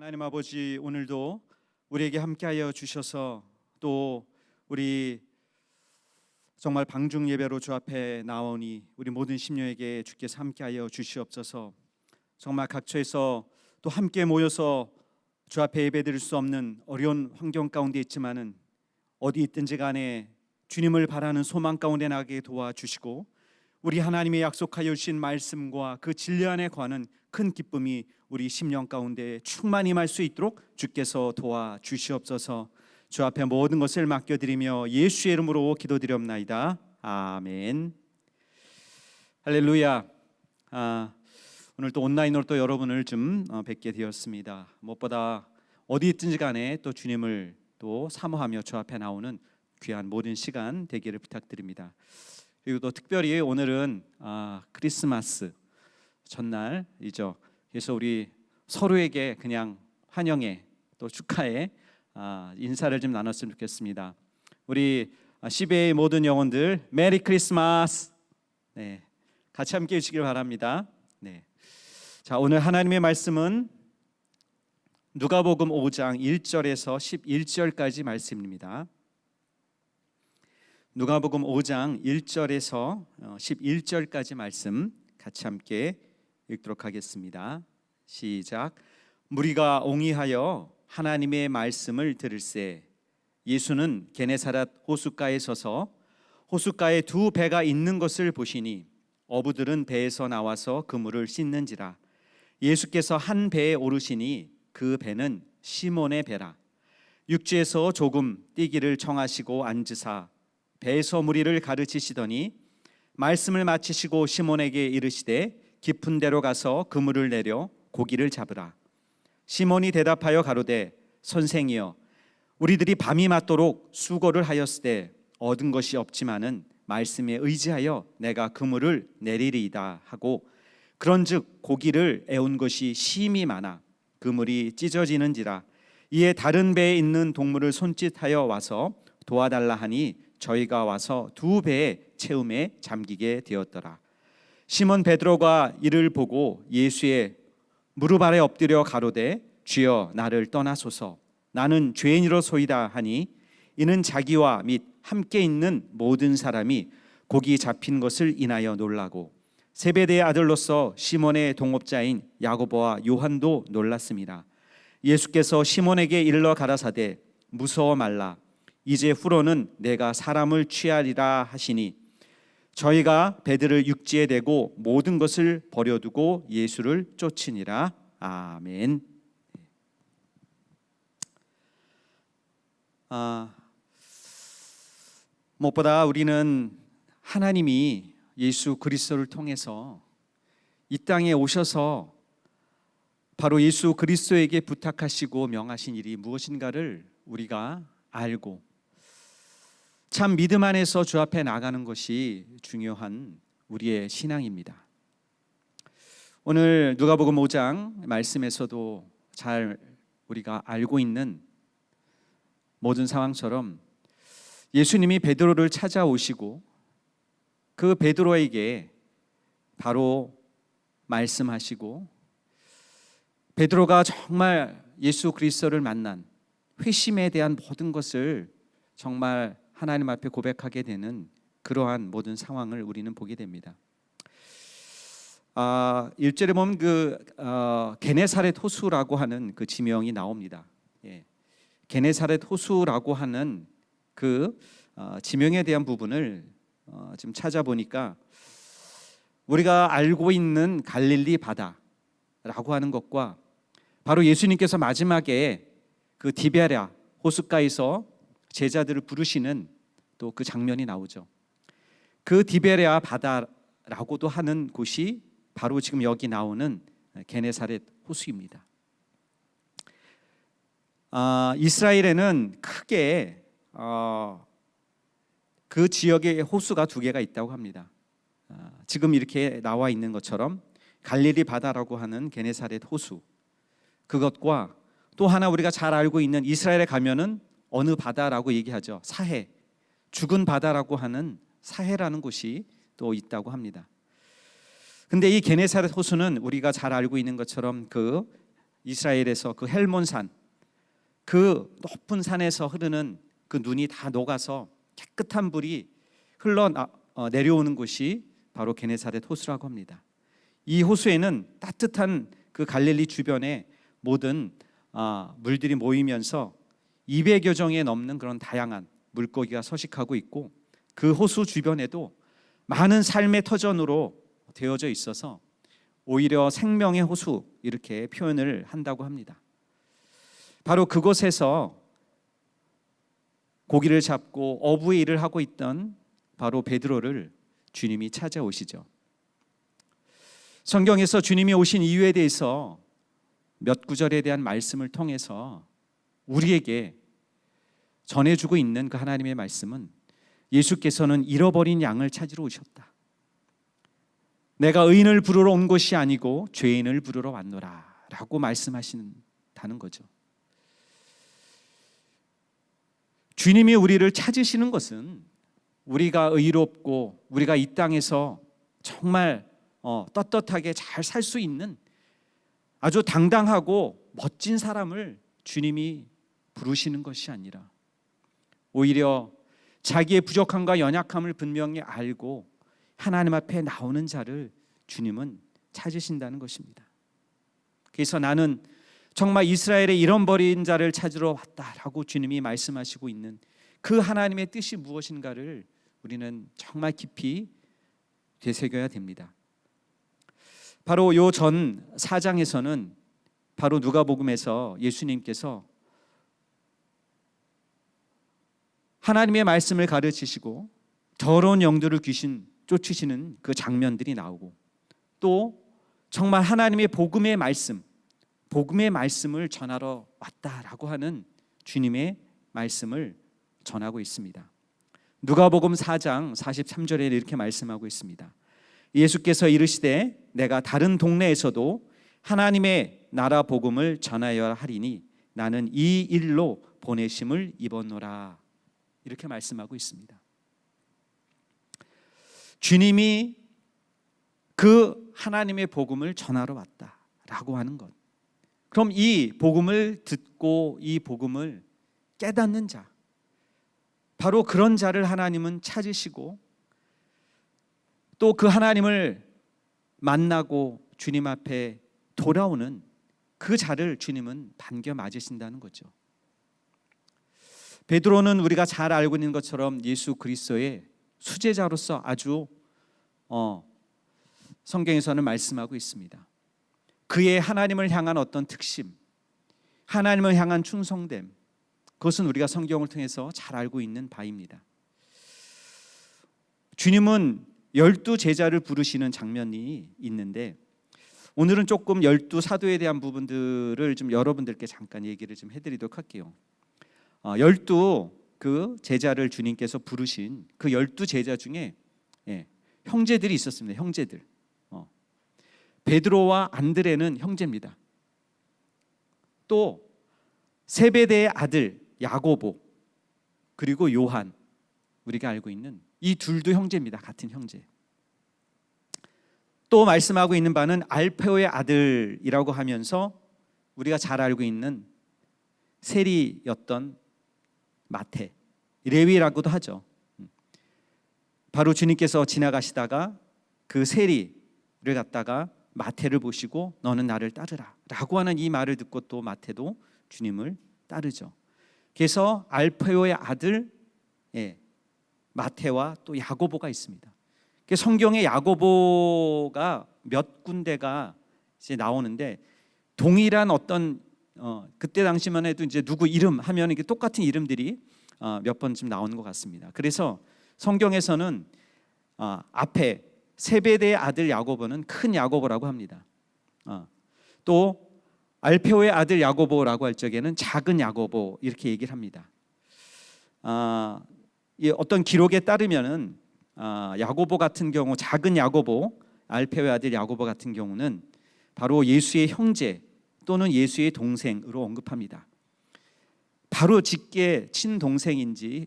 하나님 아버지, 오늘도 우리에게 함께하여 주셔서 또 우리 정말 방중 예배로 주 앞에 나오니 우리 모든 심령에게 주께서 함께하여 주시옵소서. 정말 각처에서 또 함께 모여서 주 앞에 예배드릴 수 없는 어려운 환경 가운데 있지만은 어디 있든지 간에 주님을 바라는 소망 가운데 나게 도와주시고 우리 하나님의 약속하여 주신 말씀과 그 진리 안에 관한 큰 기쁨이 우리 심령 가운데 충만히 임할 수 있도록 주께서 도와주시옵소서. 주 앞에 모든 것을 맡겨드리며 예수의 이름으로 기도드리옵나이다. 아멘. 할렐루야. 오늘 또 온라인으로 또 여러분을 좀 뵙게 되었습니다. 무엇보다 어디 있든지 간에 또 주님을 또 사모하며 주 앞에 나오는 귀한 모든 시간 되기를 부탁드립니다. 그리고 또 특별히 오늘은 크리스마스 전날이죠. 그래서 우리 서로에게 그냥 환영의 또 축하의 인사를 좀 나눴으면 좋겠습니다. 우리 CBA 모든 영혼들 메리 크리스마스. 네, 같이 함께 해주시길 바랍니다. 네. 자, 오늘 하나님의 말씀은 누가복음 5장 1절에서 11절까지 말씀입니다. 누가복음 5장 1절에서 11절까지 말씀 같이 함께 읽도록 하겠습니다. 시작. 무리가 옹이하여 하나님의 말씀을 들을새 예수는 게네사렛 호숫가에 서서 호숫가에 두 배가 있는 것을 보시니 어부들은 배에서 나와서 그물을 씻는지라. 예수께서 한 배에 오르시니 그 배는 시몬의 배라. 육지에서 조금 뛰기를 청하시고 앉으사 배에서 무리를 가르치시더니 말씀을 마치시고 시몬에게 이르시되 깊은 데로 가서 그물을 내려 고기를 잡으라. 시몬이 대답하여 가로되 선생이여 우리들이 밤이 맞도록 수고를 하였으되 얻은 것이 없지만은 말씀에 의지하여 내가 그물을 내리리이다 하고 그런즉 고기를 애운 것이 심히 많아 그물이 찢어지는지라. 이에 다른 배에 있는 동물을 손짓하여 와서 도와달라 하니 저희가 와서 두 배의 채움에 잠기게 되었더라. 시몬 베드로가 이를 보고 예수의 무릎 아래 엎드려 가로되 주여 나를 떠나소서 나는 죄인이로소이다 하니 이는 자기와 및 함께 있는 모든 사람이 고기 잡힌 것을 인하여 놀라고 세베대의 아들로서 시몬의 동업자인 야고보와 요한도 놀랐습니다. 예수께서 시몬에게 일러 가라사대 무서워 말라 이제 후로는 내가 사람을 취하리라 하시니 저희가 배들을 육지에 대고 모든 것을 버려두고 예수를 쫓으니라. 아멘. 무엇보다 우리는 하나님이 예수 그리스도를 통해서 이 땅에 오셔서 바로 예수 그리스도에게 부탁하시고 명하신 일이 무엇인가를 우리가 알고 참 믿음 안에서 주 앞에 나가는 것이 중요한 우리의 신앙입니다. 오늘 누가복음 5장 말씀에서도 잘 우리가 알고 있는 모든 상황처럼 예수님이 베드로를 찾아오시고 그 베드로에게 바로 말씀하시고 베드로가 정말 예수 그리스도를 만난 회심에 대한 모든 것을 정말 하나님 앞에 고백하게 되는 그러한 모든 상황을 우리는 보게 됩니다. 1절에 보면 게네사렛 호수라고 하는 그 지명이 나옵니다. 게네사렛 호수라고 하는 그 지명에 대한 부분을 지금 찾아보니까 우리가 알고 있는 갈릴리 바다라고 하는 것과 바로 예수님께서 마지막에 그 디베랴 호숫가에서 제자들을 부르시는 또 그 장면이 나오죠. 그 디베랴 바다라고도 하는 곳이 바로 지금 여기 나오는 게네사렛 호수입니다. 이스라엘에는 크게 그 지역에 호수가 두 개가 있다고 합니다. 지금 이렇게 나와 있는 것처럼 갈릴리 바다라고 하는 게네사렛 호수, 그것과 또 하나 우리가 잘 알고 있는 이스라엘에 가면은 어느 바다라고 얘기하죠. 사해, 죽은 바다라고 하는 사해라는 곳이 또 있다고 합니다. 근데 이 게네사렛 호수는 우리가 잘 알고 있는 것처럼 그 이스라엘에서 그 헬몬산, 그 높은 산에서 흐르는 그 눈이 다 녹아서 깨끗한 물이 내려오는 곳이 바로 게네사렛 호수라고 합니다. 이 호수에는 따뜻한 그 갈릴리 주변에 모든 물들이 모이면서 200여 종에 넘는 그런 다양한 물고기가 서식하고 있고, 그 호수 주변에도 많은 삶의 터전으로 되어져 있어서 오히려 생명의 호수 이렇게 표현을 한다고 합니다. 바로 그곳에서 고기를 잡고 어부의 일을 하고 있던 바로 베드로를 주님이 찾아오시죠. 성경에서 주님이 오신 이유에 대해서 몇 구절에 대한 말씀을 통해서 우리에게 전해주고 있는 그 하나님의 말씀은, 예수께서는 잃어버린 양을 찾으러 오셨다. 내가 의인을 부르러 온 것이 아니고 죄인을 부르러 왔노라 라고 말씀하신다는 거죠. 주님이 우리를 찾으시는 것은 우리가 의롭고 우리가 이 땅에서 정말 떳떳하게 잘 살 수 있는 아주 당당하고 멋진 사람을 주님이 부르시는 것이 아니라, 오히려 자기의 부족함과 연약함을 분명히 알고 하나님 앞에 나오는 자를 주님은 찾으신다는 것입니다. 그래서 나는 정말 이스라엘의 잃어버린 자를 찾으러 왔다라고 주님이 말씀하시고 있는 그 하나님의 뜻이 무엇인가를 우리는 정말 깊이 되새겨야 됩니다. 바로 요 전 4장에서는 바로 누가복음에서 예수님께서 하나님의 말씀을 가르치시고 더러운 영들을 귀신 쫓으시는 그 장면들이 나오고, 또 정말 하나님의 복음의 말씀을 전하러 왔다라고 하는 주님의 말씀을 전하고 있습니다. 누가복음 4장 43절에 이렇게 말씀하고 있습니다. 예수께서 이르시되 내가 다른 동네에서도 하나님의 나라 복음을 전하여야 하리니 나는 이 일로 보내심을 입었노라, 이렇게 말씀하고 있습니다. 주님이 그 하나님의 복음을 전하러 왔다라고 하는 것, 그럼 이 복음을 듣고 이 복음을 깨닫는 자, 바로 그런 자를 하나님은 찾으시고, 또 그 하나님을 만나고 주님 앞에 돌아오는 그 자를 주님은 반겨 맞으신다는 거죠. 베드로는 우리가 잘 알고 있는 것처럼 예수 그리스도의 수제자로서 아주 성경에서는 말씀하고 있습니다. 그의 하나님을 향한 어떤 특심, 하나님을 향한 충성됨, 그것은 우리가 성경을 통해서 잘 알고 있는 바입니다. 주님은 12제자를 부르시는 장면이 있는데, 오늘은 조금 12사도에 대한 부분들을 좀 여러분들께 잠깐 얘기를 좀 해드리도록 할게요. 12 그 제자를 주님께서 부르신 그 12제자 중에 형제들이 있었습니다. 형제들. 베드로와 안드레는 형제입니다. 또 세베대의 아들 야고보, 그리고 요한, 우리가 알고 있는 이 둘도 형제입니다. 같은 형제. 또 말씀하고 있는 바는 알페오의 아들이라고 하면서 우리가 잘 알고 있는 세리였던 마태, 레위라고도 하죠. 바로 주님께서 지나가시다가 그 세리를 갖다가 마태를 보시고 너는 나를 따르라 라고 하는 이 말을 듣고 또 마태도 주님을 따르죠. 그래서 알페오의 아들 마태와 또 야고보가 있습니다. 성경에 야고보가 몇 군데가 이제 나오는데, 동일한 어떤 그때 당시만 해도 이제 누구 이름 하면 이게 똑같은 이름들이 몇 번쯤 나오는 것 같습니다. 그래서 성경에서는 앞에 세베대의 아들 야고보는 큰 야고보라고 합니다. 또 알페오의 아들 야고보라고 할 적에는 작은 야고보 이렇게 얘기를 합니다. 어떤 기록에 따르면은 야고보 같은 경우, 작은 야고보, 알페오의 아들 야고보 같은 경우는 바로 예수의 형제 또는 예수의 동생으로 언급합니다. 바로 직계 친동생인지에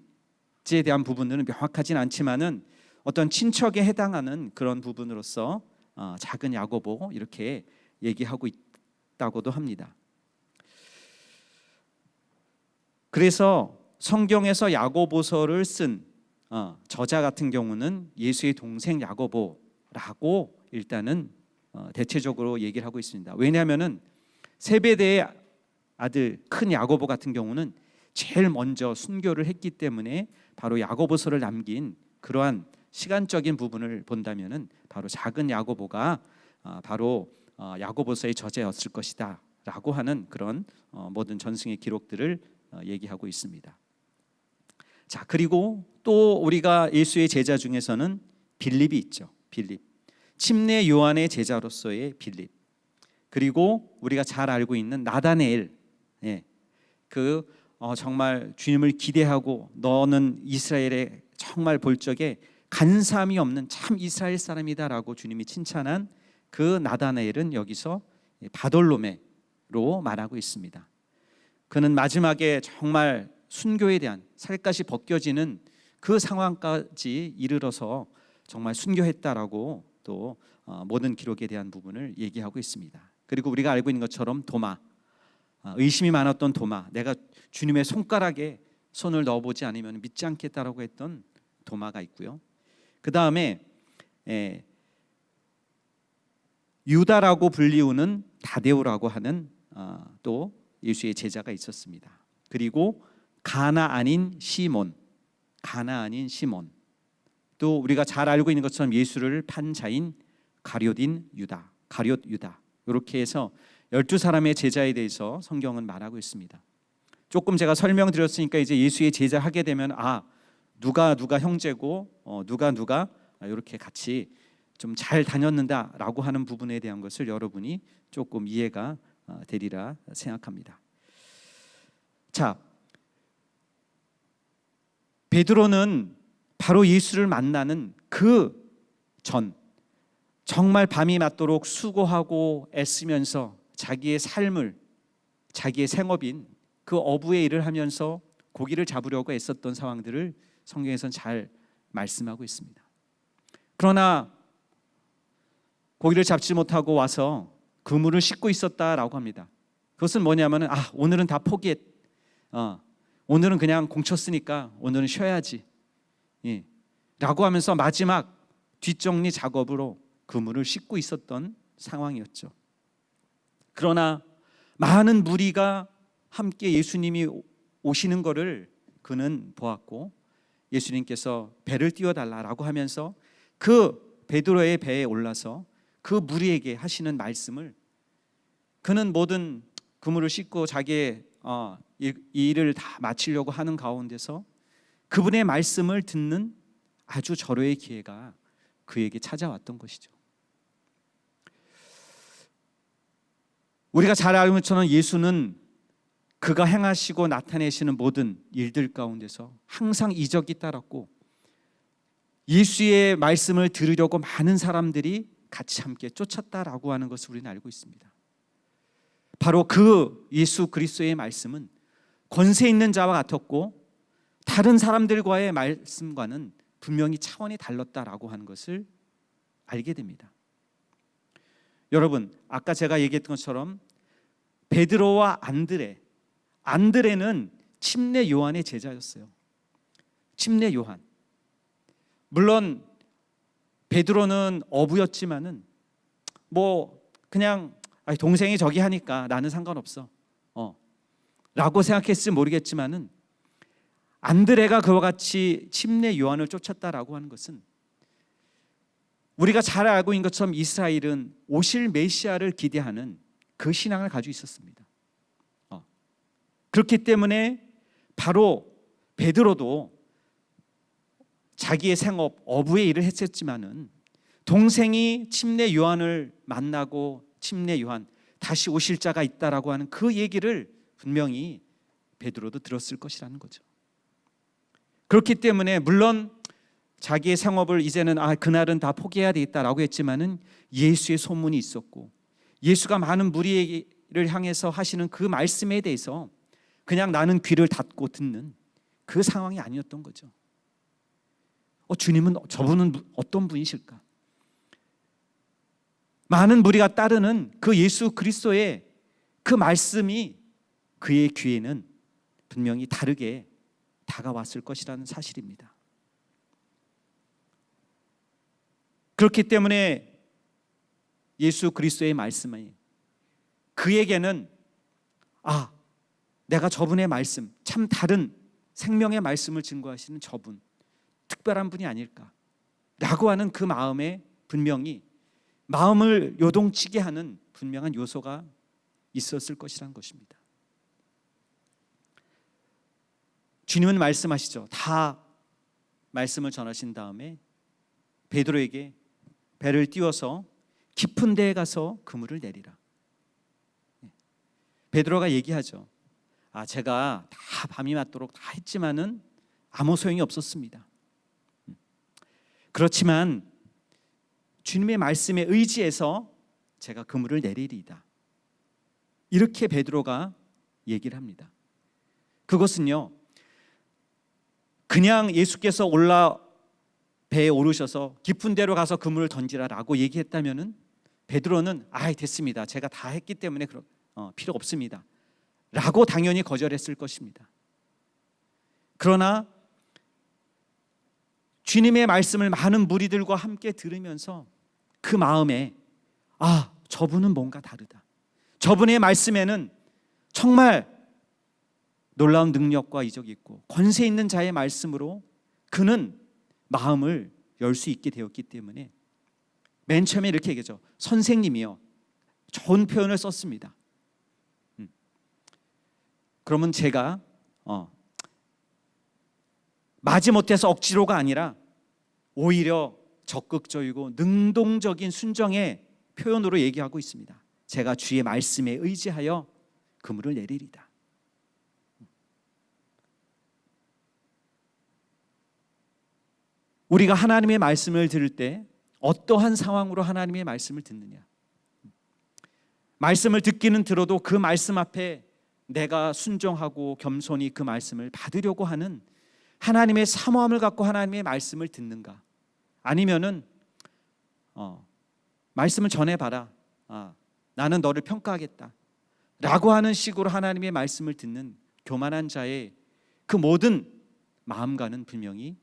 대한 부분들은 명확하진 않지만은 어떤 친척에 해당하는 그런 부분으로서 작은 야고보 이렇게 얘기하고 있다고도 합니다. 그래서 성경에서 야고보서를 쓴 저자 같은 경우는 예수의 동생 야고보라고 일단은 대체적으로 얘기를 하고 있습니다. 왜냐하면은 세베대의 아들 큰 야고보 같은 경우는 제일 먼저 순교를 했기 때문에 바로 야고보서를 남긴 그러한 시간적인 부분을 본다면은 바로 작은 야고보가 바로 야고보서의 저자였을 것이다라고 하는 그런 모든 전승의 기록들을 얘기하고 있습니다. 자, 그리고 또 우리가 예수의 제자 중에서는 빌립이 있죠. 빌립, 침례 요한의 제자로서의 빌립. 그리고 우리가 잘 알고 있는 나다네엘, 정말 주님을 기대하고 너는 이스라엘의 정말 볼 적에 간삼이 없는 참 이스라엘 사람이다라고 주님이 칭찬한 그 나다나엘은 여기서 바돌로메로 말하고 있습니다. 그는 마지막에 정말 순교에 대한 살갗이 벗겨지는 그 상황까지 이르러서 정말 순교했다라고 또 모든 기록에 대한 부분을 얘기하고 있습니다. 그리고 우리가 알고 있는 것처럼 도마, 의심이 많았던 도마, 내가 주님의 손가락에 손을 넣어보지 않으면 믿지 않겠다라고 했던 도마가 있고요. 그 다음에 유다라고 불리우는 다데오라고 하는 또 예수의 제자가 있었습니다. 그리고 가나 아닌 시몬, 또 우리가 잘 알고 있는 것처럼 예수를 판 자인 가룟 유다, 이렇게 해서 12사람의 제자에 대해서 성경은 말하고 있습니다. 조금 제가 설명드렸으니까 이제 예수의 제자 하게 되면 누가 형제고 누가 이렇게 같이 좀 잘 다녔는다라고 하는 부분에 대한 것을 여러분이 조금 이해가 되리라 생각합니다. 자, 베드로는 바로 예수를 만나는 그 전 정말 밤이 맞도록 수고하고 애쓰면서 자기의 삶을, 자기의 생업인 그 어부의 일을 하면서 고기를 잡으려고 애썼던 상황들을 성경에서는 잘 말씀하고 있습니다. 그러나 고기를 잡지 못하고 와서 그물을 씻고 있었다라고 합니다. 그것은 뭐냐면은 오늘은 다 포기했. 오늘은 그냥 공쳤으니까 오늘은 쉬어야지. 라고 하면서 마지막 뒷정리 작업으로 그물을 씻고 있었던 상황이었죠. 그러나 많은 무리가 함께 예수님이 오시는 것을 그는 보았고 예수님께서 배를 띄워달라라고 하면서 그 베드로의 배에 올라서 그 무리에게 하시는 말씀을 그는 모든 그물을 씻고 자기의 이 일을 다 마치려고 하는 가운데서 그분의 말씀을 듣는 아주 절호의 기회가 그에게 찾아왔던 것이죠. 우리가 잘 알고 있는 것처럼 예수는 그가 행하시고 나타내시는 모든 일들 가운데서 항상 이적이 따랐고 예수의 말씀을 들으려고 많은 사람들이 같이 함께 쫓았다라고 하는 것을 우리는 알고 있습니다. 바로 그 예수 그리스도의 말씀은 권세 있는 자와 같았고 다른 사람들과의 말씀과는 분명히 차원이 달랐다라고 하는 것을 알게 됩니다. 여러분, 아까 제가 얘기했던 것처럼 베드로와 안드레는 침례 요한의 제자였어요. 침례 요한. 물론 베드로는 어부였지만은 그냥 동생이 저기 하니까 나는 상관없어. 라고 생각했을지 모르겠지만은 안드레가 그와 같이 침례 요한을 쫓았다라고 하는 것은 우리가 잘 알고 있는 것처럼 이스라엘은 오실 메시아를 기대하는 그 신앙을 가지고 있었습니다. 그렇기 때문에 바로 베드로도 자기의 생업 어부의 일을 했었지만은 동생이 침례 요한을 만나고 침례 요한 다시 오실 자가 있다라고 하는 그 얘기를 분명히 베드로도 들었을 것이라는 거죠. 그렇기 때문에 물론 자기의 생업을 이제는 그날은 다 포기해야 되겠다라고 했지만은 예수의 소문이 있었고 예수가 많은 무리를 향해서 하시는 그 말씀에 대해서 그냥 나는 귀를 닫고 듣는 그 상황이 아니었던 거죠. 주님은 저분은 어떤 분이실까? 많은 무리가 따르는 그 예수 그리스도의 그 말씀이 그의 귀에는 분명히 다르게 다가왔을 것이라는 사실입니다. 그렇기 때문에 예수 그리스도의 말씀이 그에게는 내가 저분의 말씀, 참 다른 생명의 말씀을 증거하시는 저분, 특별한 분이 아닐까라고 하는 그 마음에 분명히 마음을 요동치게 하는 분명한 요소가 있었을 것이라는 것입니다. 주님은 말씀하시죠. 다 말씀을 전하신 다음에 베드로에게 배를 띄워서 깊은 데에 가서 그물을 내리라. 베드로가 얘기하죠. 제가 다 밤이 맞도록 다 했지만은 아무 소용이 없었습니다. 그렇지만 주님의 말씀에 의지해서 제가 그물을 내리리이다. 이렇게 베드로가 얘기를 합니다. 그것은요, 그냥 예수께서 배에 오르셔서 깊은 데로 가서 그물을 던지라라고 얘기했다면은 베드로는 됐습니다. 제가 다 했기 때문에 필요 없습니다. 라고 당연히 거절했을 것입니다. 그러나 주님의 말씀을 많은 무리들과 함께 들으면서 그 마음에 저분은 뭔가 다르다. 저분의 말씀에는 정말 놀라운 능력과 이적이 있고 권세 있는 자의 말씀으로 그는 마음을 열 수 있게 되었기 때문에 맨 처음에 이렇게 얘기하죠. 선생님이요. 좋은 표현을 썼습니다. 그러면 제가 마지못해서 억지로가 아니라 오히려 적극적이고 능동적인 순정의 표현으로 얘기하고 있습니다. 제가 주의 말씀에 의지하여 그물을 내리리다. 우리가 하나님의 말씀을 들을 때 어떠한 상황으로 하나님의 말씀을 듣느냐? 말씀을 듣기는 들어도 그 말씀 앞에 내가 순종하고 겸손히 그 말씀을 받으려고 하는 하나님의 사모함을 갖고 하나님의 말씀을 듣는가? 아니면은 말씀을 전해봐라. 나는 너를 평가하겠다. 라고 하는 식으로 하나님의 말씀을 듣는 교만한 자의 그 모든 마음과는 분명히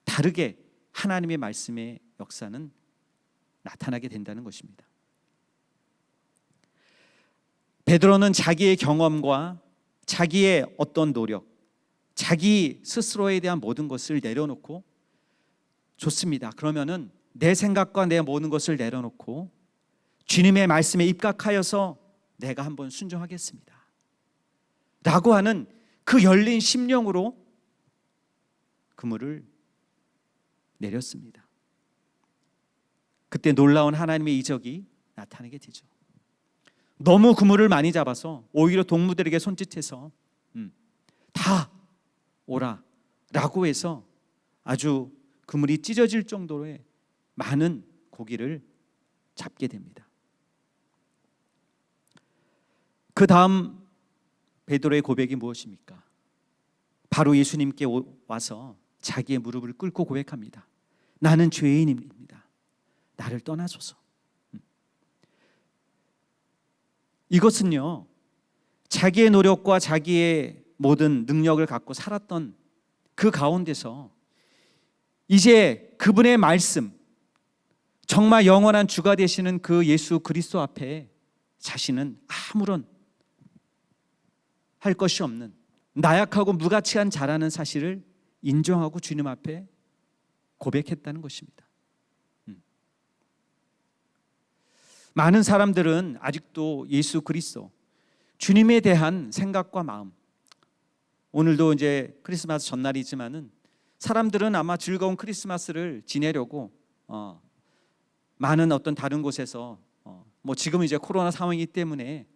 다르게 하나님의 말씀의 역사는 나타나게 된다는 것입니다. 베드로는 자기의 경험과 자기의 어떤 노력, 자기 스스로에 대한 모든 것을 내려놓고 좋습니다. 그러면은 내 생각과 내 모든 것을 내려놓고 주님의 말씀에 입각하여서 내가 한번 순종하겠습니다. 라고 하는 그 열린 심령으로 그물을 내렸습니다. 그때 놀라운 하나님의 이적이 나타나게 되죠. 너무 그물을 많이 잡아서 오히려 동무들에게 손짓해서 다 오라 라고 해서 아주 그물이 찢어질 정도의 많은 고기를 잡게 됩니다. 그 다음 베드로의 고백이 무엇입니까? 바로 예수님께 와서 자기의 무릎을 꿇고 고백합니다. 나는 죄인입니다. 나를 떠나소서. 이것은요, 자기의 노력과 자기의 모든 능력을 갖고 살았던 그 가운데서 이제 그분의 말씀, 정말 영원한 주가 되시는 그 예수 그리스도 앞에 자신은 아무런 할 것이 없는 나약하고 무가치한 자라는 사실을 인정하고 주님 앞에 고백했다는 것입니다. 많은 사람들은 아직도 예수 그리스도 주님에 대한 생각과 마음, 오늘도 이제 크리스마스 전날이지만은 사람들은 아마 즐거운 크리스마스를 지내려고 많은 어떤 다른 곳에서 뭐 지금은 이제 코로나 상황이기 때문에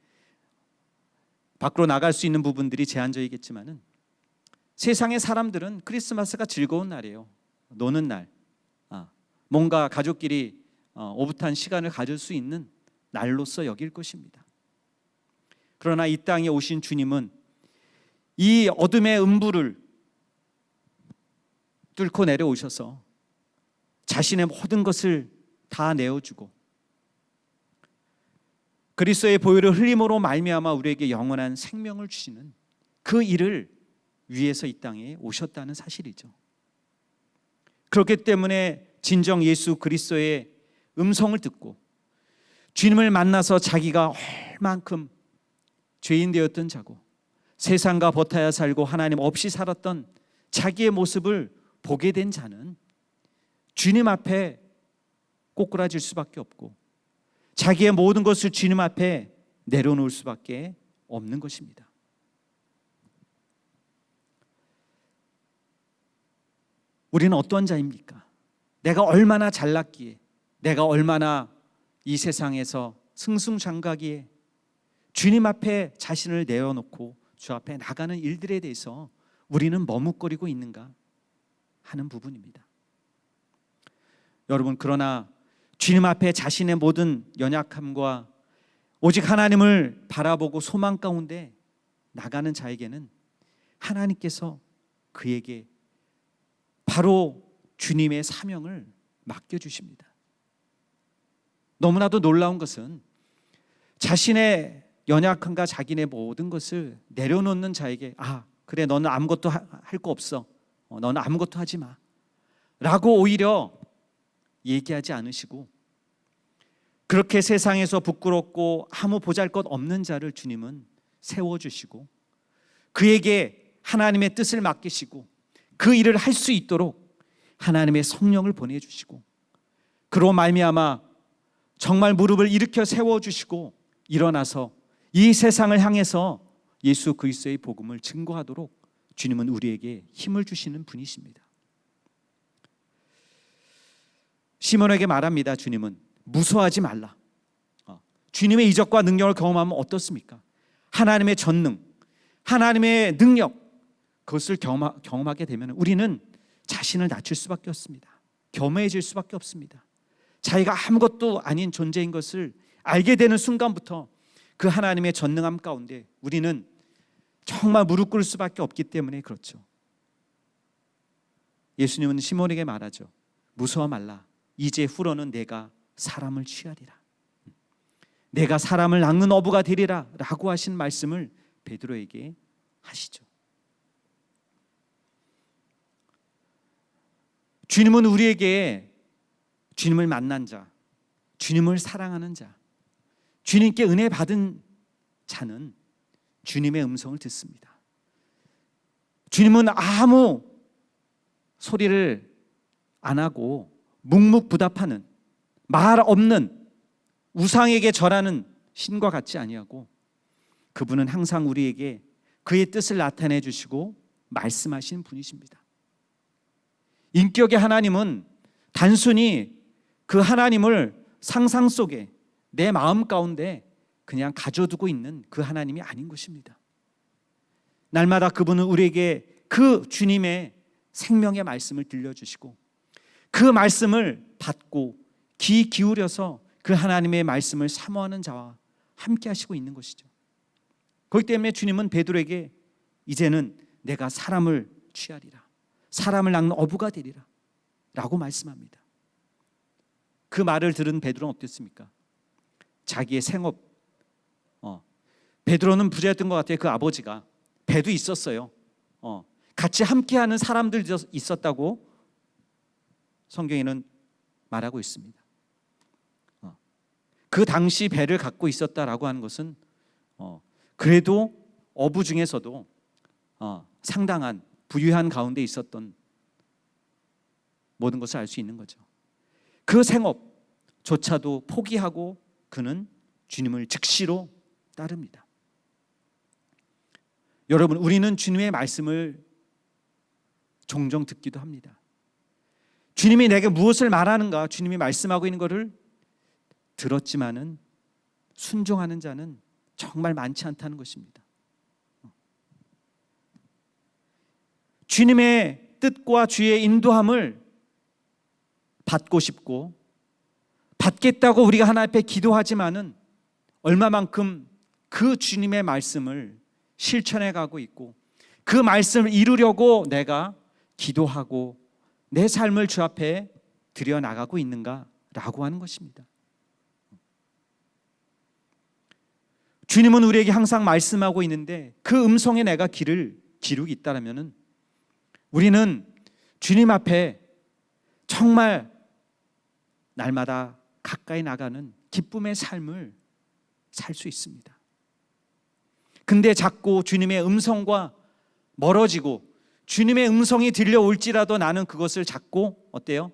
밖으로 나갈 수 있는 부분들이 제한적이겠지만은 세상의 사람들은 크리스마스가 즐거운 날이에요. 노는 날, 뭔가 가족끼리 오붓한 시간을 가질 수 있는 날로서 여길 것입니다. 그러나 이 땅에 오신 주님은 이 어둠의 음부를 뚫고 내려오셔서 자신의 모든 것을 다 내어주고 그리스도의 보혈을 흘림으로 말미암아 우리에게 영원한 생명을 주시는 그 일을 위해서 이 땅에 오셨다는 사실이죠. 그렇기 때문에 진정 예수 그리스도의 음성을 듣고 주님을 만나서 자기가 얼만큼 죄인 되었던 자고 세상과 버타야 살고 하나님 없이 살았던 자기의 모습을 보게 된 자는 주님 앞에 꼬꾸라질 수밖에 없고 자기의 모든 것을 주님 앞에 내려놓을 수밖에 없는 것입니다. 우리는 어떤 자입니까? 내가 얼마나 잘났기에, 내가 얼마나 이 세상에서 승승장구하기에 주님 앞에 자신을 내어놓고 주 앞에 나가는 일들에 대해서 우리는 머뭇거리고 있는가 하는 부분입니다. 여러분, 그러나 주님 앞에 자신의 모든 연약함과 오직 하나님을 바라보고 소망 가운데 나가는 자에게는 하나님께서 그에게 바로 주님의 사명을 맡겨주십니다. 너무나도 놀라운 것은 자신의 연약함과 자기네 모든 것을 내려놓는 자에게 그래, 너는 아무것도 할 거 없어, 너는 아무것도 하지 마 라고 오히려 얘기하지 않으시고, 그렇게 세상에서 부끄럽고 아무 보잘것없는 자를 주님은 세워주시고 그에게 하나님의 뜻을 맡기시고 그 일을 할 수 있도록 하나님의 성령을 보내주시고 그로 말미암아 정말 무릎을 일으켜 세워주시고 일어나서 이 세상을 향해서 예수 그리스도의 복음을 증거하도록 주님은 우리에게 힘을 주시는 분이십니다. 시몬에게 말합니다. 주님은 무서워하지 말라. 주님의 이적과 능력을 경험하면 어떻습니까? 하나님의 전능, 하나님의 능력, 그것을 경험하게 되면 우리는 자신을 낮출 수밖에 없습니다. 겸허해질 수밖에 없습니다. 자기가 아무것도 아닌 존재인 것을 알게 되는 순간부터 그 하나님의 전능함 가운데 우리는 정말 무릎 꿇을 수밖에 없기 때문에 그렇죠. 예수님은 시몬에게 말하죠. 무서워 말라. 이제 후로는 내가 사람을 취하리라. 내가 사람을 낚는 어부가 되리라 라고 하신 말씀을 베드로에게 하시죠. 주님은 우리에게 주님을 만난 자, 주님을 사랑하는 자, 주님께 은혜 받은 자는 주님의 음성을 듣습니다. 주님은 아무 소리를 안 하고 묵묵부답하는, 말 없는, 우상에게 절하는 신과 같지 아니하고 그분은 항상 우리에게 그의 뜻을 나타내 주시고 말씀하시는 분이십니다. 인격의 하나님은 단순히 그 하나님을 상상 속에 내 마음 가운데 그냥 가져두고 있는 그 하나님이 아닌 것입니다. 날마다 그분은 우리에게 그 주님의 생명의 말씀을 들려주시고 그 말씀을 받고 귀 기울여서 그 하나님의 말씀을 사모하는 자와 함께 하시고 있는 것이죠. 그렇기 때문에 주님은 베드로에게 이제는 내가 사람을 취하리라, 사람을 낚는 어부가 되리라 라고 말씀합니다. 그 말을 들은 베드로는 어땠습니까? 자기의 생업, 베드로는 부자였던 것 같아요. 그 아버지가 배도 있었어요. 같이 함께하는 사람들 있었다고 성경에는 말하고 있습니다. 그 당시 배를 갖고 있었다라고 하는 것은 그래도 어부 중에서도 상당한 부유한 가운데 있었던 모든 것을 알 수 있는 거죠. 그 생업조차도 포기하고 그는 주님을 즉시로 따릅니다. 여러분, 우리는 주님의 말씀을 종종 듣기도 합니다. 주님이 내게 무엇을 말하는가, 주님이 말씀하고 있는 것을 들었지만은 순종하는 자는 정말 많지 않다는 것입니다. 주님의 뜻과 주의 인도함을 받고 싶고 받겠다고 우리가 하나님 앞에 기도하지만은 얼마만큼 그 주님의 말씀을 실천해 가고 있고 그 말씀을 이루려고 내가 기도하고 내 삶을 주 앞에 들여나가고 있는가라고 하는 것입니다. 주님은 우리에게 항상 말씀하고 있는데 그 음성에 내가 귀를 기울이고 있다면 우리는 주님 앞에 정말 날마다 가까이 나가는 기쁨의 삶을 살 수 있습니다. 근데 자꾸 주님의 음성과 멀어지고 주님의 음성이 들려올지라도 나는 그것을 자꾸 어때요?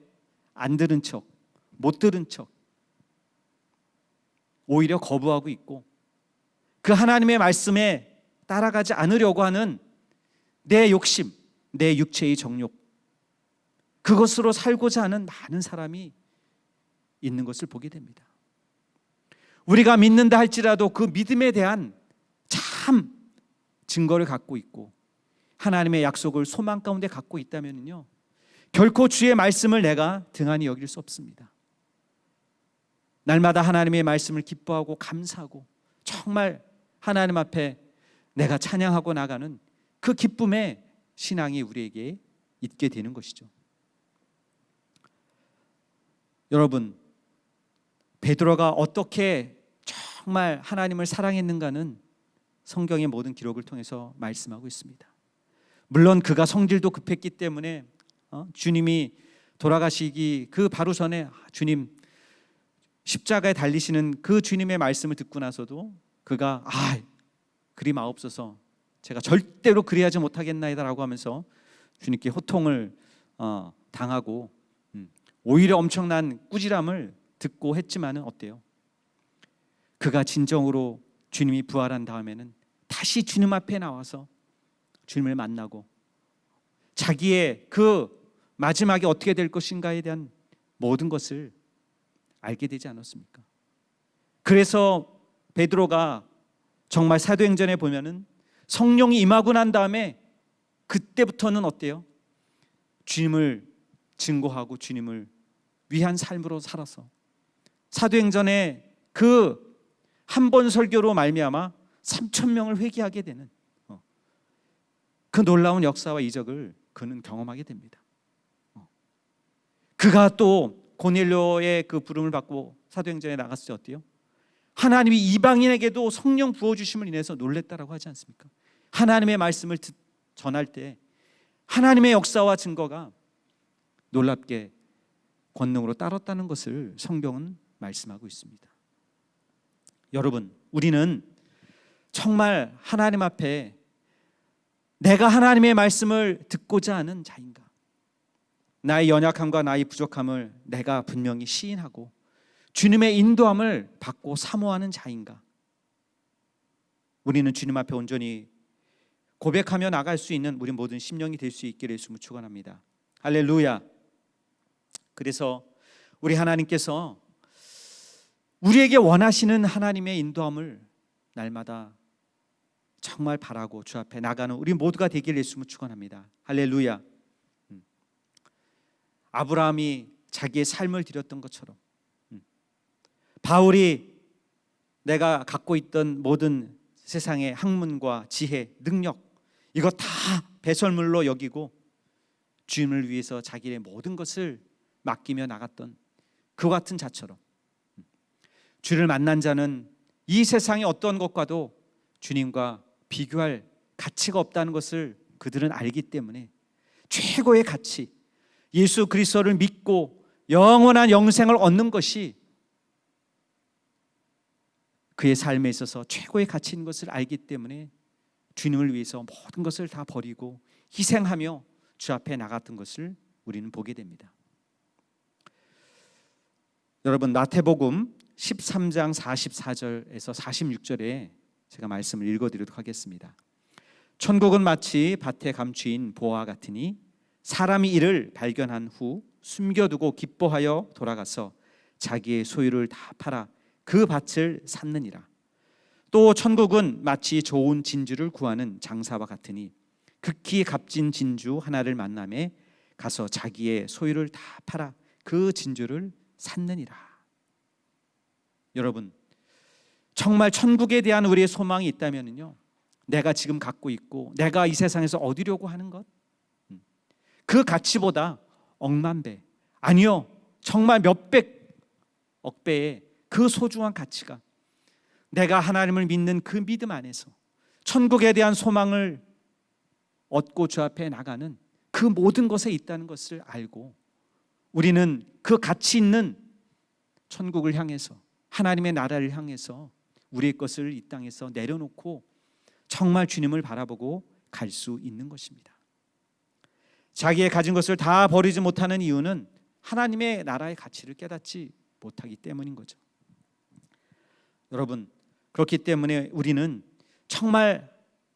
안 들은 척, 못 들은 척, 오히려 거부하고 있고 그 하나님의 말씀에 따라가지 않으려고 하는 내 욕심, 내 육체의 정욕, 그것으로 살고자 하는 많은 사람이 있는 것을 보게 됩니다. 우리가 믿는다 할지라도 그 믿음에 대한 참 증거를 갖고 있고 하나님의 약속을 소망 가운데 갖고 있다면요, 결코 주의 말씀을 내가 등한히 여길 수 없습니다. 날마다 하나님의 말씀을 기뻐하고 감사하고 정말 하나님 앞에 내가 찬양하고 나가는 그 기쁨의 신앙이 우리에게 있게 되는 것이죠. 여러분, 베드로가 어떻게 정말 하나님을 사랑했는가는 성경의 모든 기록을 통해서 말씀하고 있습니다. 물론 그가 성질도 급했기 때문에 주님이 돌아가시기 그 바로 전에 주님 십자가에 달리시는 그 주님의 말씀을 듣고 나서도 그가 그리 마옵소서, 제가 절대로 그리하지 못하겠나이다라고 하면서 주님께 호통을 당하고 오히려 엄청난 꾸지람을 듣고 했지만은 어때요? 그가 진정으로 주님이 부활한 다음에는 다시 주님 앞에 나와서 주님을 만나고 자기의 그 마지막이 어떻게 될 것인가에 대한 모든 것을 알게 되지 않았습니까? 그래서 베드로가 정말 사도행전에 보면은 성령이 임하고 난 다음에 그때부터는 어때요? 주님을 증거하고 주님을 위한 삶으로 살아서 사도행전에 그 한 번 설교로 말미암아 3,000명을 회개하게 되는 그 놀라운 역사와 이적을 그는 경험하게 됩니다. 그가 또 고넬료의 그 부름을 받고 사도행전에 나갔을 때 어때요? 하나님이 이방인에게도 성령 부어주심을 인해서 놀랬다라고 하지 않습니까? 하나님의 말씀을 전할 때 하나님의 역사와 증거가 놀랍게 권능으로 따랐다는 것을 성경은 말씀하고 있습니다. 여러분, 우리는 정말 하나님 앞에 내가 하나님의 말씀을 듣고자 하는 자인가? 나의 연약함과 나의 부족함을 내가 분명히 시인하고 주님의 인도함을 받고 사모하는 자인가? 우리는 주님 앞에 온전히 고백하며 나갈 수 있는 우리 모든 심령이 될 수 있기를 예수님을 축원합니다. 할렐루야. 그래서 우리 하나님께서 우리에게 원하시는 하나님의 인도함을 날마다 정말 바라고 주 앞에 나가는 우리 모두가 되기를 예수님을 축원합니다. 할렐루야. 아브라함이 자기의 삶을 드렸던 것처럼 바울이 내가 갖고 있던 모든 세상의 학문과 지혜, 능력 이거 다 배설물로 여기고 주님을 위해서 자기의 모든 것을 맡기며 나갔던 그 같은 자처럼 주를 만난 자는 이 세상의 어떤 것과도 주님과 비교할 가치가 없다는 것을 그들은 알기 때문에 최고의 가치, 예수 그리스도를 믿고 영원한 영생을 얻는 것이 그의 삶에 있어서 최고의 가치인 것을 알기 때문에 주님을 위해서 모든 것을 다 버리고 희생하며 주 앞에 나갔던 것을 우리는 보게 됩니다. 여러분, 마태복음 13장 44절에서 46절에 제가 말씀을 읽어드리도록 하겠습니다. 천국은 마치 밭에 감추인 보화 같으니 사람이 이를 발견한 후 숨겨두고 기뻐하여 돌아가서 자기의 소유를 다 팔아 그 밭을 샀느니라. 또 천국은 마치 좋은 진주를 구하는 장사와 같으니 극히 값진 진주 하나를 만남에 가서 자기의 소유를 다 팔아 그 진주를 샀느니라. 여러분, 정말 천국에 대한 우리의 소망이 있다면요, 내가 지금 갖고 있고 내가 이 세상에서 얻으려고 하는 것, 그 가치보다 억만 배, 아니요 정말 몇백억 배의 그 소중한 가치가 내가 하나님을 믿는 그 믿음 안에서 천국에 대한 소망을 얻고 주 앞에 나가는 그 모든 것에 있다는 것을 알고 우리는 그 가치 있는 천국을 향해서 하나님의 나라를 향해서 우리의 것을 이 땅에서 내려놓고 정말 주님을 바라보고 갈 수 있는 것입니다. 자기의 가진 것을 다 버리지 못하는 이유는 하나님의 나라의 가치를 깨닫지 못하기 때문인 거죠. 여러분, 그렇기 때문에 우리는 정말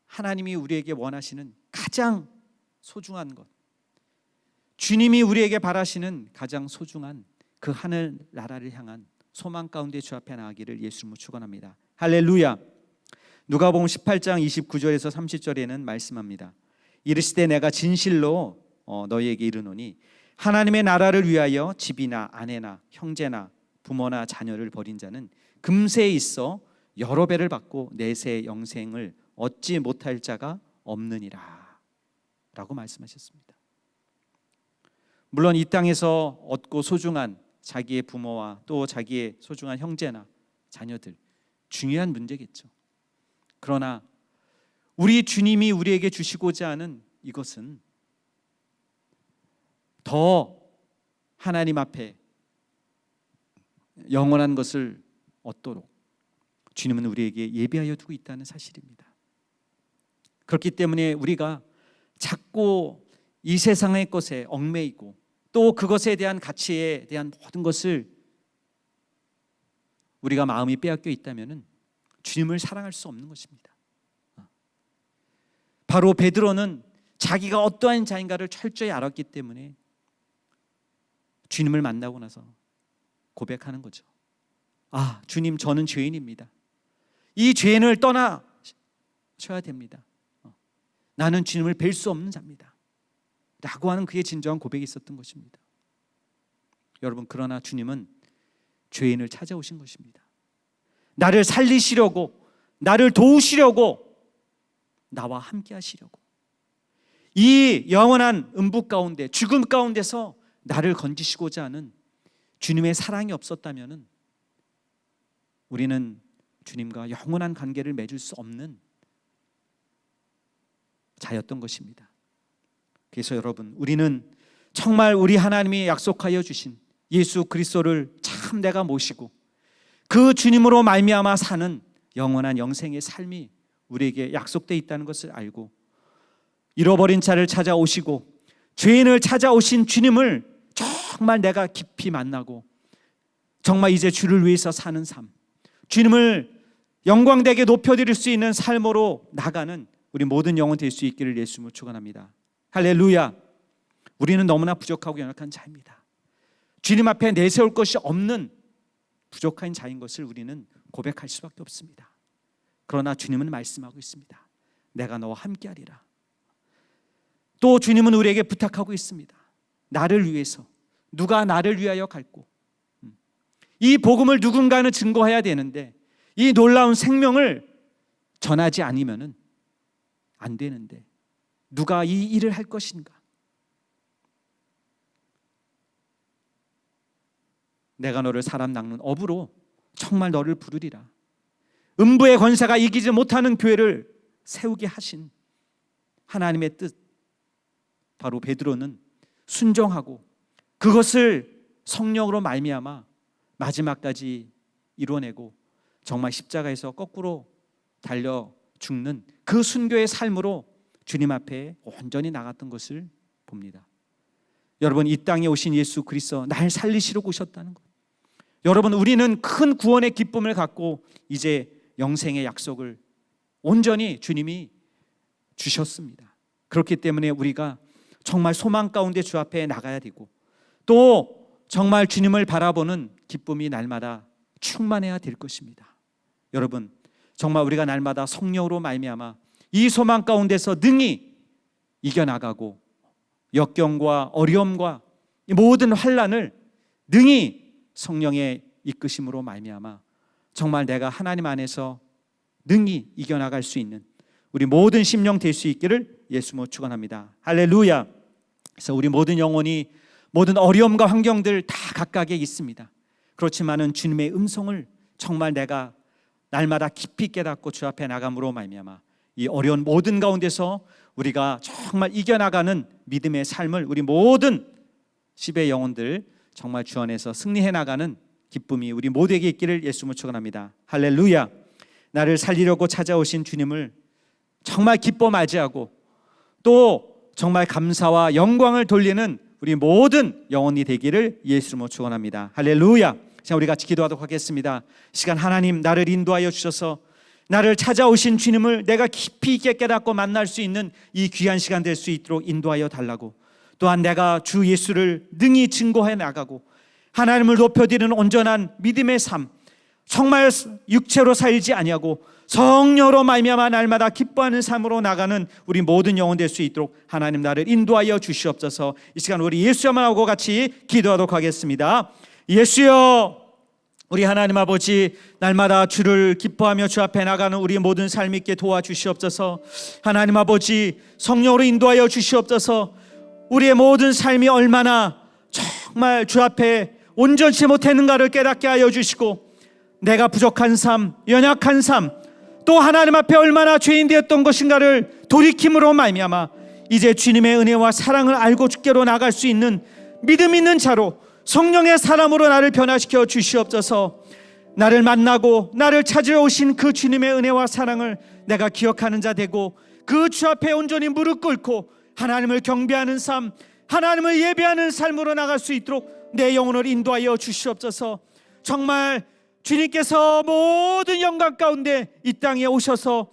하나님이 우리에게 원하시는 가장 소중한 것, 주님이 우리에게 바라시는 가장 소중한 그 하늘 나라를 향한 소망 가운데 주 앞에 나가기를 예수님으로 축원합니다. 할렐루야. 누가복음 18장 29절에서 30절에는 말씀합니다. 이르시되 내가 진실로 너희에게 이르노니 하나님의 나라를 위하여 집이나 아내나 형제나 부모나 자녀를 버린 자는 금세에 있어 여러 배를 받고 내세 영생을 얻지 못할 자가 없느니라 라고 말씀하셨습니다. 물론 이 땅에서 얻고 소중한 자기의 부모와 또 자기의 소중한 형제나 자녀들 중요한 문제겠죠. 그러나 우리 주님이 우리에게 주시고자 하는 이것은 더 하나님 앞에 영원한 것을 얻도록 주님은 우리에게 예비하여 두고 있다는 사실입니다. 그렇기 때문에 우리가 자꾸 이 세상의 것에 얽매이고 또 그것에 대한 가치에 대한 모든 것을 우리가 마음이 빼앗겨 있다면 주님을 사랑할 수 없는 것입니다. 바로 베드로는 자기가 어떠한 자인가를 철저히 알았기 때문에 주님을 만나고 나서 고백하는 거죠. 아, 주님, 저는 죄인입니다. 이 죄인을 떠나셔야 됩니다. 나는 주님을 뵐 수 없는 자입니다. 라고 하는 그의 진정한 고백이 있었던 것입니다. 여러분, 그러나 주님은 죄인을 찾아오신 것입니다. 나를 살리시려고, 나를 도우시려고, 나와 함께 하시려고, 이 영원한 음부 가운데, 죽음 가운데서 나를 건지시고자 하는 주님의 사랑이 없었다면 우리는 주님과 영원한 관계를 맺을 수 없는 자였던 것입니다. 그래서 여러분, 우리는 정말 우리 하나님이 약속하여 주신 예수 그리스도를 참 내가 모시고 그 주님으로 말미암아 사는 영원한 영생의 삶이 우리에게 약속되어 있다는 것을 알고 잃어버린 자를 찾아오시고 죄인을 찾아오신 주님을 정말 내가 깊이 만나고 정말 이제 주를 위해서 사는 삶, 주님을 영광되게 높여드릴 수 있는 삶으로 나가는 우리 모든 영혼 될 수 있기를 예수님으로 축원합니다. 할렐루야. 우리는 너무나 부족하고 연약한 자입니다. 주님 앞에 내세울 것이 없는 부족한 자인 것을 우리는 고백할 수밖에 없습니다. 그러나 주님은 말씀하고 있습니다. 내가 너와 함께하리라. 또 주님은 우리에게 부탁하고 있습니다. 나를 위해서, 누가 나를 위하여 갈고, 이 복음을 누군가는 증거해야 되는데 이 놀라운 생명을 전하지 않으면 안 되는데 누가 이 일을 할 것인가? 내가 너를 사람 낚는 업으로 정말 너를 부르리라. 음부의 권세가 이기지 못하는 교회를 세우게 하신 하나님의 뜻, 바로 베드로는 순종하고 그것을 성령으로 말미암아 마지막까지 이뤄내고 정말 십자가에서 거꾸로 달려 죽는 그 순교의 삶으로 주님 앞에 온전히 나갔던 것을 봅니다. 여러분, 이 땅에 오신 예수 그리스도 날 살리시러 오셨다는 것. 여러분, 우리는 큰 구원의 기쁨을 갖고 이제 영생의 약속을 온전히 주님이 주셨습니다. 그렇기 때문에 우리가 정말 소망 가운데 주 앞에 나가야 되고 또 정말 주님을 바라보는 기쁨이 날마다 충만해야 될 것입니다. 여러분, 정말 우리가 날마다 성령으로 말미암아 이 소망 가운데서 능히 이겨나가고 역경과 어려움과 모든 환난을 능히 성령의 이끄심으로 말미암아 정말 내가 하나님 안에서 능히 이겨나갈 수 있는 우리 모든 심령 될 수 있기를 예수님으로 축원합니다. 할렐루야. 그래서 우리 모든 영혼이 모든 어려움과 환경들 다 각각에 있습니다. 그렇지만은 주님의 음성을 정말 내가 날마다 깊이 깨닫고 주 앞에 나감으로 말미암아 이 어려운 모든 가운데서 우리가 정말 이겨나가는 믿음의 삶을 우리 모든 10의 영혼들 정말 주 안에서 승리해 나가는 기쁨이 우리 모두에게 있기를 예수님으로 축원합니다. 할렐루야. 나를 살리려고 찾아오신 주님을 정말 기뻐 맞이하고 또 정말 감사와 영광을 돌리는 우리 모든 영혼이 되기를 예수님으로 축원합니다. 할렐루야. 자, 우리 같이 기도하도록 하겠습니다. 시간 하나님, 나를 인도하여 주셔서 나를 찾아오신 주님을 내가 깊이 있게 깨닫고 만날 수 있는 이 귀한 시간 될 수 있도록 인도하여 달라고, 또한 내가 주 예수를 능히 증거해 나가고 하나님을 높여드리는 온전한 믿음의 삶, 정말 육체로 살지 아니하고 성령으로 말미암아 날마다 기뻐하는 삶으로 나가는 우리 모든 영혼 될 수 있도록 하나님 나를 인도하여 주시옵소서. 이 시간 우리 예수야만 하고 같이 기도하도록 하겠습니다. 예수여, 우리 하나님 아버지, 날마다 주를 기뻐하며 주 앞에 나가는 우리 모든 삶 있게 도와주시옵소서. 하나님 아버지, 성령으로 인도하여 주시옵소서. 우리의 모든 삶이 얼마나 정말 주 앞에 온전치 못했는가를 깨닫게 하여 주시고, 내가 부족한 삶, 연약한 삶, 또 하나님 앞에 얼마나 죄인 되었던 것인가를 돌이킴으로 말미암아 이제 주님의 은혜와 사랑을 알고 주께로 나갈 수 있는 믿음 있는 자로 성령의 사람으로 나를 변화시켜 주시옵소서. 나를 만나고 나를 찾으러 오신 그 주님의 은혜와 사랑을 내가 기억하는 자 되고 그 주 앞에 온전히 무릎 꿇고 하나님을 경배하는 삶, 하나님을 예배하는 삶으로 나갈 수 있도록 내 영혼을 인도하여 주시옵소서. 정말 주님께서 모든 영광 가운데 이 땅에 오셔서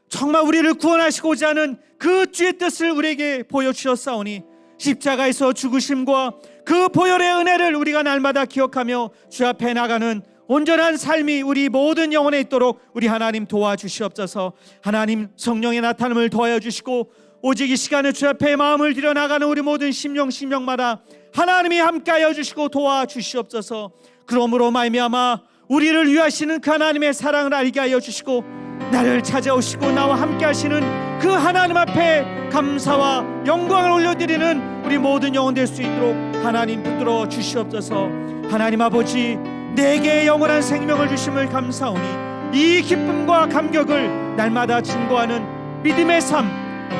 정말 우리를 구원하시고자 하는 그 주의 뜻을 우리에게 보여주셨사오니 십자가에서 죽으심과 그 보혈의 은혜를 우리가 날마다 기억하며 주 앞에 나가는 온전한 삶이 우리 모든 영혼에 있도록 우리 하나님 도와주시옵소서. 하나님 성령의 나타남을 도와여 주시고 오직 이 시간에 주 앞에 마음을 들여 나가는 우리 모든 심령마다 하나님이 함께하여 주시고 도와주시옵소서. 그러므로 말미암아 우리를 위하시는 그 하나님의 사랑을 알게 하여 주시고 나를 찾아오시고 나와 함께 하시는 그 하나님 앞에 감사와 영광을 올려드리는 우리 모든 영혼 될 수 있도록 하나님 붙들어 주시옵소서. 하나님 아버지, 내게 영원한 생명을 주심을 감사오니 이 기쁨과 감격을 날마다 증거하는 믿음의 삶,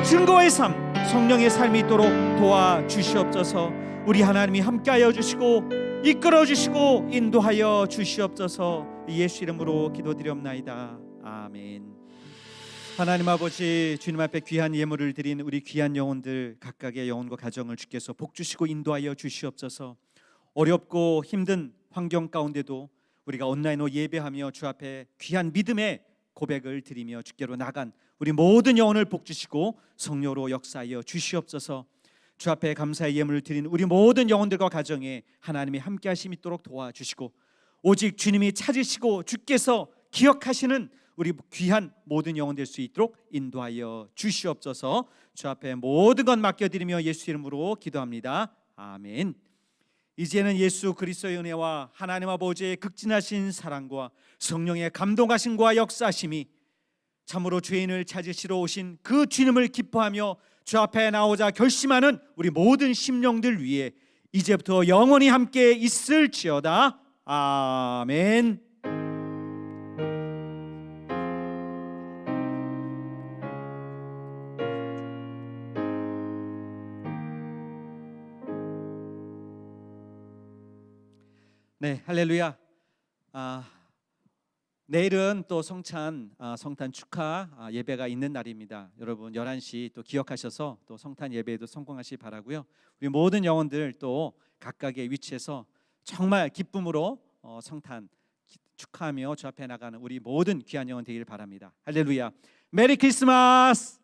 증거의 삶, 성령의 삶이 있도록 도와주시옵소서. 우리 하나님이 함께하여 주시고 이끌어 주시고 인도하여 주시옵소서. 예수 이름으로 기도드리옵나이다. 아멘. 하나님 아버지, 주님 앞에 귀한 예물을 드린 우리 귀한 영혼들 각각의 영혼과 가정을 주께서 복 주시고 인도하여 주시옵소서. 어렵고 힘든 환경 가운데도 우리가 온라인으로 예배하며 주 앞에 귀한 믿음의 고백을 드리며 주께로 나간 우리 모든 영혼을 복 주시고 성령으로 역사하여 주시옵소서. 주 앞에 감사의 예물을 드리는 우리 모든 영혼들과 가정에 하나님이 함께 하심이 있도록 도와주시고 오직 주님이 찾으시고 주께서 기억하시는 우리 귀한 모든 영혼 될 수 있도록 인도하여 주시옵소서. 주 앞에 모든 것 맡겨드리며 예수 이름으로 기도합니다. 아멘. 이제는 예수 그리스도의 은혜와 하나님 아버지의 극진하신 사랑과 성령의 감동하심과 역사하심이 참으로 죄인을 찾으시러 오신 그 주님을 기뻐하며 주 앞에 나오자 결심하는 우리 모든 심령들 위해 이제부터 영원히 함께 있을지어다. 아멘. 네, 할렐루야. 내일은 또 성탄 축하 예배가 있는 날입니다. 여러분 11시 또 기억하셔서 또 성탄 예배에도 성공하시기 바라고요. 우리 모든 영혼들 또 각각의 위치에서 정말 기쁨으로 성탄 축하하며 주 앞에 나가는 우리 모든 귀한 영혼 되기를 바랍니다. 할렐루야. 메리 크리스마스.